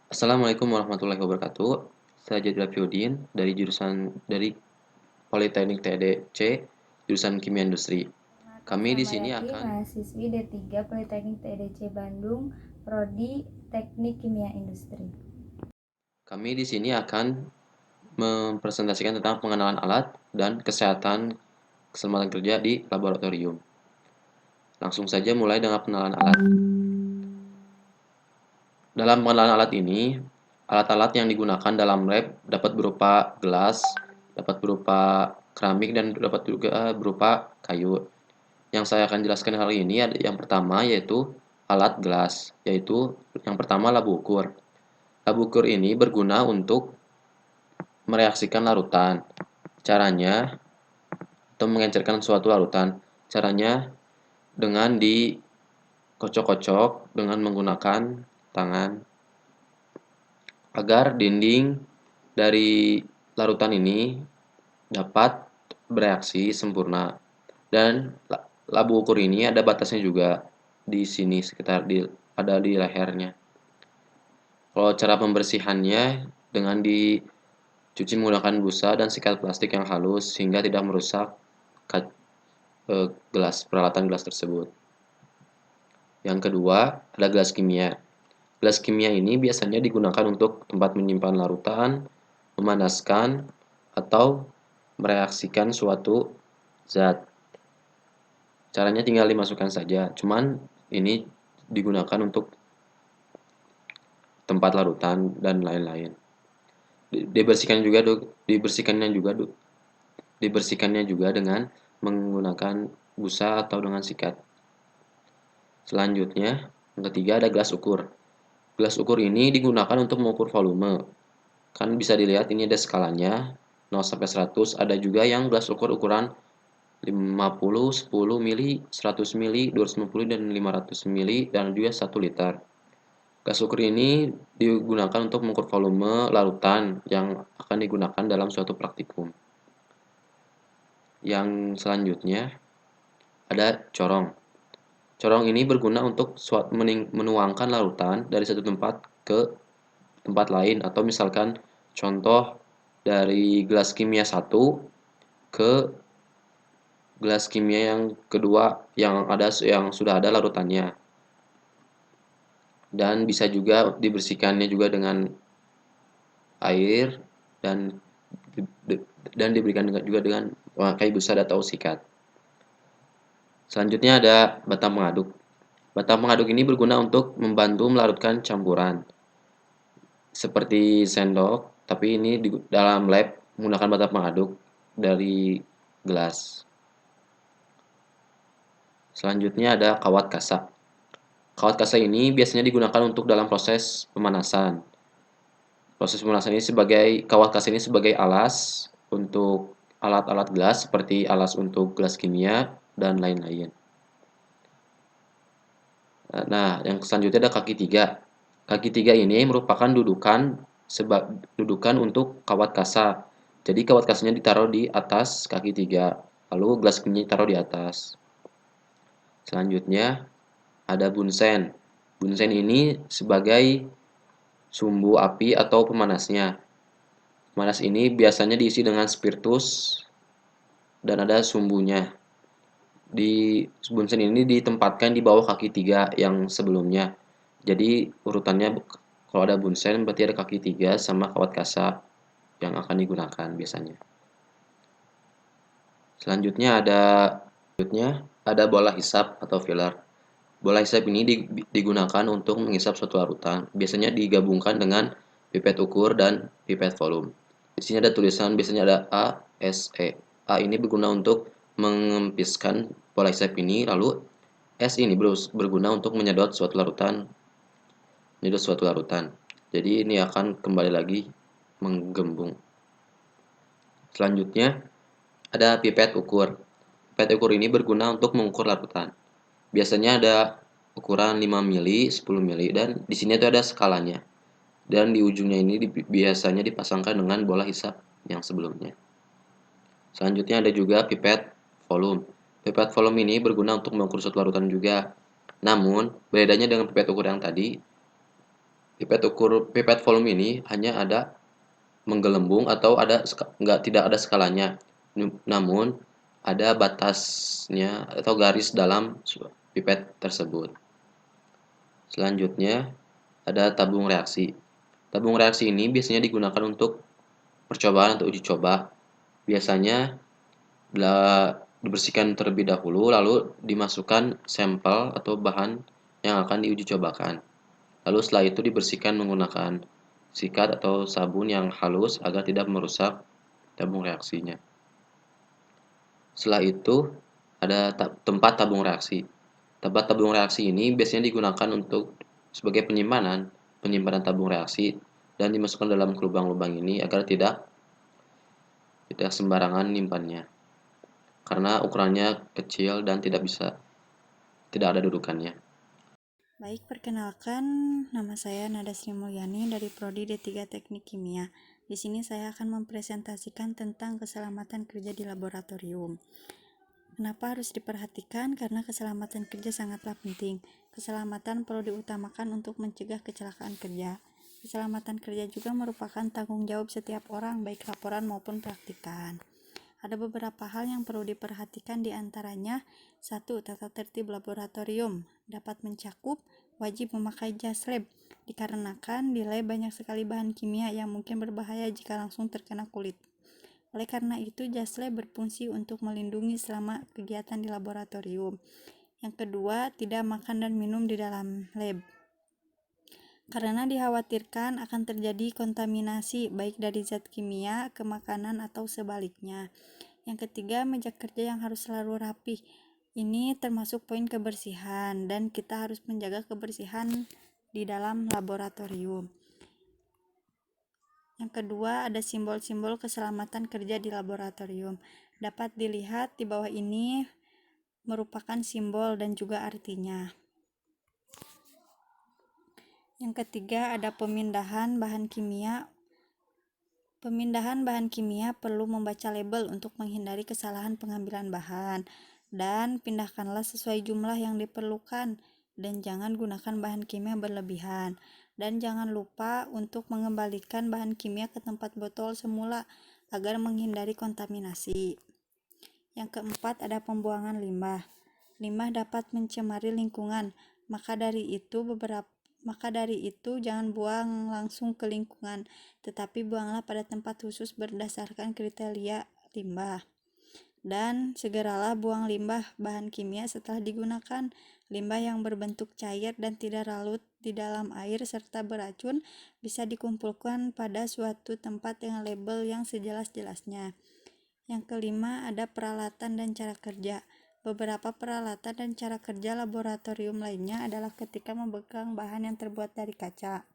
Assalamualaikum warahmatullahi wabarakatuh. Saya Jadila Fiudin dari Politeknik TDC, jurusan Kimia Industri. Kami Natasha di sini Mayati, akan mahasiswi D3 Politeknik TDC Bandung, Prodi Teknik Kimia Industri. kami di sini akan mempresentasikan tentang pengenalan alat dan kesehatan keselamatan kerja di laboratorium. Langsung saja mulai dengan pengenalan alat. Dalam pengenalan alat ini, alat-alat yang digunakan dalam lab dapat berupa gelas, dapat berupa keramik, dan dapat juga berupa kayu. Yang saya akan jelaskan kali ini ada yang pertama yaitu alat gelas, yaitu yang pertama labu ukur. Labu ukur ini berguna untuk mereaksikan larutan. Caranya atau mengencerkan suatu larutan. Caranya dengan dikocok-kocok dengan menggunakan tangan agar dinding dari larutan ini dapat bereaksi sempurna. Dan labu ukur ini ada batasnya juga di sini sekitar ada di lehernya. Kalau cara pembersihannya dengan dicuci menggunakan busa dan sikat plastik yang halus sehingga tidak merusak peralatan gelas tersebut. Yang kedua, ada gelas kimia. Gelas kimia ini biasanya digunakan untuk tempat menyimpan larutan, memanaskan, atau mereaksikan suatu zat. Caranya tinggal dimasukkan saja, cuman ini digunakan untuk tempat larutan dan lain-lain. Dibersihkannya juga dengan menggunakan busa atau dengan sikat. Selanjutnya, yang ketiga ada gelas ukur. Gelas ukur ini digunakan untuk mengukur volume. Kan bisa dilihat ini ada skalanya 0 sampai 100, ada juga yang gelas ukur ukuran 50, 10 mili, 100 mili, 250 dan 500 mili dan juga 1 liter. Gas ukur ini digunakan untuk mengukur volume larutan yang akan digunakan dalam suatu praktikum. Yang selanjutnya ada corong. Corong ini berguna untuk menuangkan larutan dari satu tempat ke tempat lain, atau misalkan contoh dari gelas kimia satu ke gelas kimia yang kedua yang sudah ada larutannya. Dan bisa juga dibersihkannya juga dengan air dan diberikan juga dengan memakai busa atau sikat. Selanjutnya ada batang pengaduk. Batang pengaduk ini berguna untuk membantu melarutkan campuran seperti sendok, tapi ini di dalam lab menggunakan batang pengaduk dari gelas. Selanjutnya ada kawat kasa. Kawat kasa ini biasanya digunakan untuk dalam proses pemanasan. Proses pemanasan ini kawat kasa ini sebagai alas untuk alat-alat gelas seperti alas untuk gelas kimia dan lain-lain. Nah, yang selanjutnya ada kaki tiga. Kaki tiga ini merupakan dudukan untuk kawat kasa. Jadi kawat kasanya ditaruh di atas kaki tiga, lalu gelas kimia ditaruh di atas. Selanjutnya ada bunsen. Bunsen ini sebagai sumbu api atau pemanasnya. Pemanas ini biasanya diisi dengan spiritus dan ada sumbunya. Di bunsen ini ditempatkan di bawah kaki tiga yang sebelumnya. Jadi urutannya kalau ada bunsen berarti ada kaki tiga sama kawat kasa yang akan digunakan biasanya. Selanjutnya ada bola hisap atau filler. Bola hisap ini digunakan untuk menghisap suatu larutan. Biasanya digabungkan dengan pipet ukur dan pipet volume. Di sini ada tulisan biasanya ada A, S, E. A ini berguna untuk mengempiskan bola hisap ini, lalu S ini berguna untuk menyedot suatu larutan. Jadi ini akan kembali lagi menggembung. Selanjutnya ada pipet ukur. Pipet ukur ini berguna untuk mengukur larutan. Biasanya ada ukuran 5 mili, 10 mili, dan di sini itu ada skalanya. Dan di ujungnya ini biasanya dipasangkan dengan bola hisap yang sebelumnya. Selanjutnya ada juga pipet volume. Pipet volume ini berguna untuk mengukur suatu larutan juga. Namun, bedanya dengan pipet ukur yang tadi, Pipet volume ini hanya ada menggelembung atau tidak ada skalanya. Namun ada batasnya atau garis dalam pipet tersebut. Selanjutnya ada tabung reaksi. Tabung reaksi ini biasanya digunakan untuk percobaan atau uji coba. Biasanya dibersihkan terlebih dahulu lalu dimasukkan sampel atau bahan yang akan diuji cobakan. Lalu setelah itu dibersihkan menggunakan sikat atau sabun yang halus agar tidak merusak tabung reaksinya. Setelah itu ada tempat tabung reaksi. Tempat tabung reaksi ini biasanya digunakan untuk sebagai penyimpanan tabung reaksi dan dimasukkan dalam lubang-lubang ini agar tidak sembarangan nyimpannya. Karena ukurannya kecil dan tidak ada dudukannya. Baik, perkenalkan, nama saya Nada Sri Mulyani dari Prodi D3 Teknik Kimia. Di sini saya akan mempresentasikan tentang keselamatan kerja di laboratorium. Kenapa harus diperhatikan? Karena keselamatan kerja sangatlah penting. Keselamatan perlu diutamakan untuk mencegah kecelakaan kerja. Keselamatan kerja juga merupakan tanggung jawab setiap orang, baik laporan maupun praktikan. Ada beberapa hal yang perlu diperhatikan, di antaranya 1. Tata tertib laboratorium dapat mencakup wajib memakai jas lab, dikarenakan di lab banyak sekali bahan kimia yang mungkin berbahaya jika langsung terkena kulit. Oleh karena itu, jas lab berfungsi untuk melindungi selama kegiatan di laboratorium. Yang kedua, tidak makan dan minum di dalam lab, karena dikhawatirkan akan terjadi kontaminasi baik dari zat kimia ke makanan atau sebaliknya. Yang ketiga, meja kerja yang harus selalu rapi. Ini termasuk poin kebersihan dan kita harus menjaga kebersihan di dalam laboratorium. Yang kedua, ada simbol-simbol keselamatan kerja di laboratorium. Dapat dilihat di bawah ini merupakan simbol dan juga artinya. Yang ketiga, ada pemindahan bahan kimia. Pemindahan bahan kimia perlu membaca label untuk menghindari kesalahan pengambilan bahan, dan pindahkanlah sesuai jumlah yang diperlukan, dan jangan gunakan bahan kimia berlebihan, dan jangan lupa untuk mengembalikan bahan kimia ke tempat botol semula agar menghindari kontaminasi. Yang keempat, ada pembuangan limbah. Limbah dapat mencemari lingkungan, maka dari itu jangan buang langsung ke lingkungan, tetapi buanglah pada tempat khusus berdasarkan kriteria limbah. Dan segeralah buang limbah bahan kimia setelah digunakan. Limbah yang berbentuk cair dan tidak larut di dalam air serta beracun bisa dikumpulkan pada suatu tempat dengan label yang sejelas-jelasnya. Yang kelima, ada peralatan dan cara kerja. Beberapa peralatan dan cara kerja laboratorium lainnya adalah ketika memegang bahan yang terbuat dari kaca.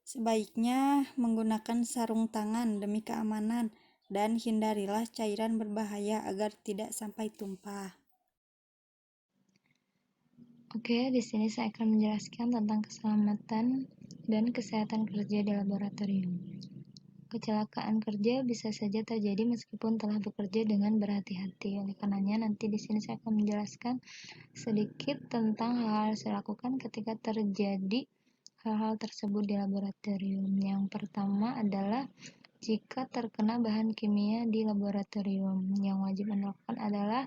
Sebaiknya menggunakan sarung tangan demi keamanan dan hindarilah cairan berbahaya agar tidak sampai tumpah. Oke, di sini saya akan menjelaskan tentang keselamatan dan kesehatan kerja di laboratorium. Kecelakaan kerja bisa saja terjadi meskipun telah bekerja dengan berhati-hati. Oleh karenanya, nanti di sini saya akan menjelaskan sedikit tentang hal-hal yang saya lakukan ketika terjadi hal-hal tersebut di laboratorium. Yang pertama adalah jika terkena bahan kimia di laboratorium, yang wajib Anda lakukan adalah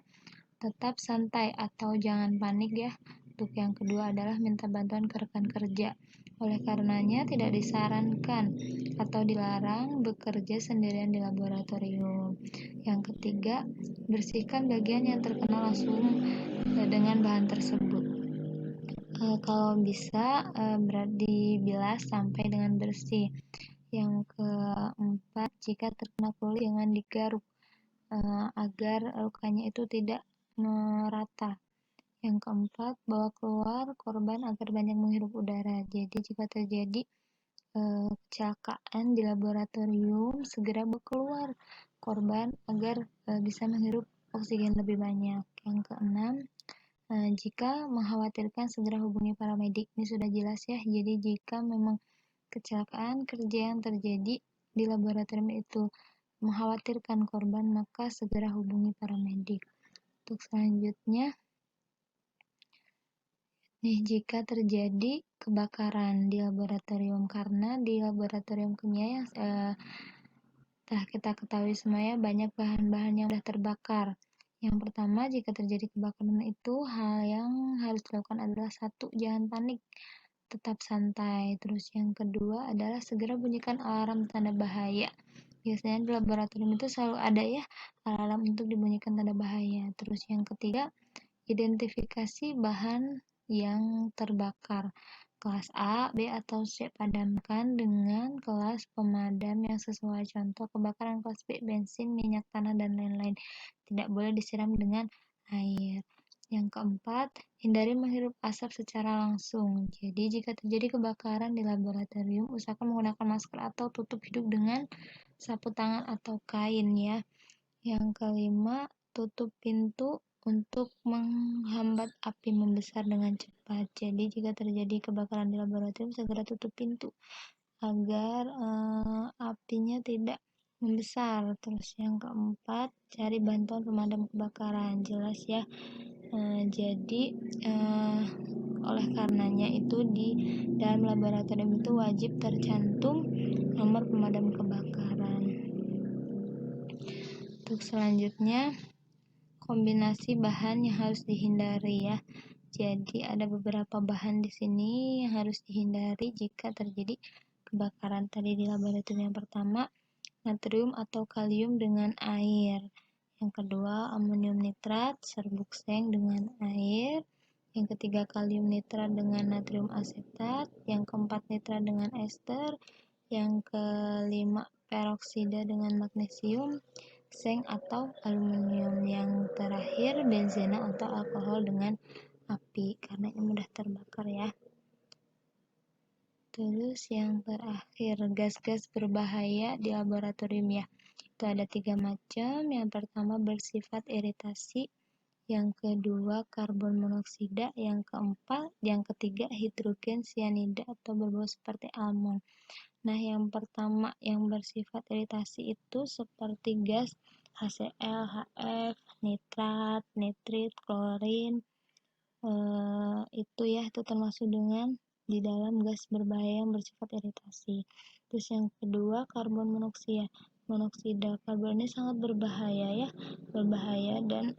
tetap santai atau jangan panik ya. Untuk yang kedua adalah minta bantuan ke rekan kerja. Oleh karenanya tidak disarankan atau dilarang bekerja sendirian di laboratorium. Yang ketiga, bersihkan bagian yang terkena langsung dengan bahan tersebut. Kalau bisa dibilas sampai dengan bersih. Yang keempat, jika terkena kulit jangan digaruk agar lukanya itu tidak merata. Yang keempat, bawa keluar korban agar banyak menghirup udara. Jadi jika terjadi kecelakaan di laboratorium, segera bawa keluar korban agar bisa menghirup oksigen lebih banyak. Yang keenam, jika mengkhawatirkan segera hubungi paramedik. Ini sudah jelas ya. Jadi jika memang kecelakaan kerja yang terjadi di laboratorium itu mengkhawatirkan korban, maka segera hubungi paramedik. Untuk selanjutnya, Nih, jika terjadi kebakaran di laboratorium, karena di laboratorium kimia yang telah kita ketahui semuanya banyak bahan-bahan yang sudah terbakar. Yang pertama, jika terjadi kebakaran itu, hal yang harus dilakukan adalah satu, jangan panik, tetap santai. Terus yang kedua adalah segera bunyikan alarm tanda bahaya. Biasanya di laboratorium itu selalu ada ya alarm untuk dibunyikan tanda bahaya. Terus yang ketiga, identifikasi bahan yang terbakar. Kelas A, B, atau C padamkan dengan kelas pemadam yang sesuai. Contoh kebakaran kelas B, bensin, minyak tanah, dan lain-lain. Tidak boleh disiram dengan air. Yang keempat, hindari menghirup asap secara langsung. Jadi, jika terjadi kebakaran di laboratorium, usahakan menggunakan masker atau tutup hidung dengan sapu tangan atau kain ya. Yang kelima, tutup pintu untuk menghambat api membesar dengan cepat. Jadi jika terjadi kebakaran di laboratorium, segera tutup pintu agar apinya tidak membesar. Terus yang keempat, cari bantuan pemadam kebakaran. Jelas ya. Jadi oleh karenanya itu di dalam laboratorium itu wajib tercantum nomor pemadam kebakaran. Untuk selanjutnya, kombinasi bahan yang harus dihindari ya. Jadi ada beberapa bahan di sini yang harus dihindari jika terjadi kebakaran tadi di laboratorium. Yang pertama, natrium atau kalium dengan air. Yang kedua, amonium nitrat, serbuk seng dengan air. Yang ketiga, kalium nitrat dengan natrium asetat. Yang keempat, nitrat dengan ester. Yang kelima, peroksida dengan magnesium, seng atau aluminium. Yang terakhir, benzena atau alkohol dengan api, karena ini mudah terbakar ya. Terus yang terakhir, gas-gas berbahaya di laboratorium ya. Itu ada 3 macam. Yang pertama bersifat iritasi, yang kedua karbon monoksida, yang ketiga hidrogen sianida atau berbau seperti almon. Nah, yang pertama yang bersifat iritasi itu seperti gas HCl, HF, nitrat, nitrit, klorin, itu ya, itu termasuk dengan di dalam gas berbahaya yang bersifat iritasi. Terus yang kedua karbon monoksida. Karbon ini sangat berbahaya ya, dan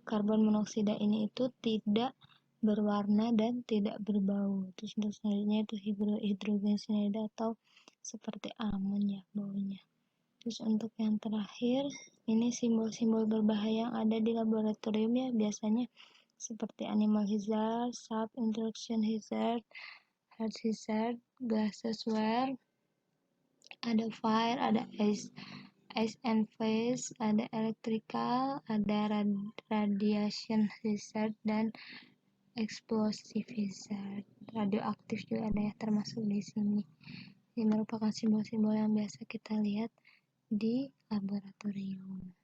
karbon monoksida ini itu tidak berwarna dan tidak berbau. Terus untuk selanjutnya itu hidrogen sianida atau seperti almon ya baunya. Terus untuk yang terakhir, ini simbol-simbol berbahaya yang ada di laboratorium ya, biasanya seperti animal hazard, sub interaction hazard, health hazard, glassware, ada fire, ada ice and phase, ada electrical, ada radiation hazard, dan explosive hazard. Radioaktif juga ada ya termasuk di sini. Ini merupakan simbol-simbol yang biasa kita lihat di laboratorium.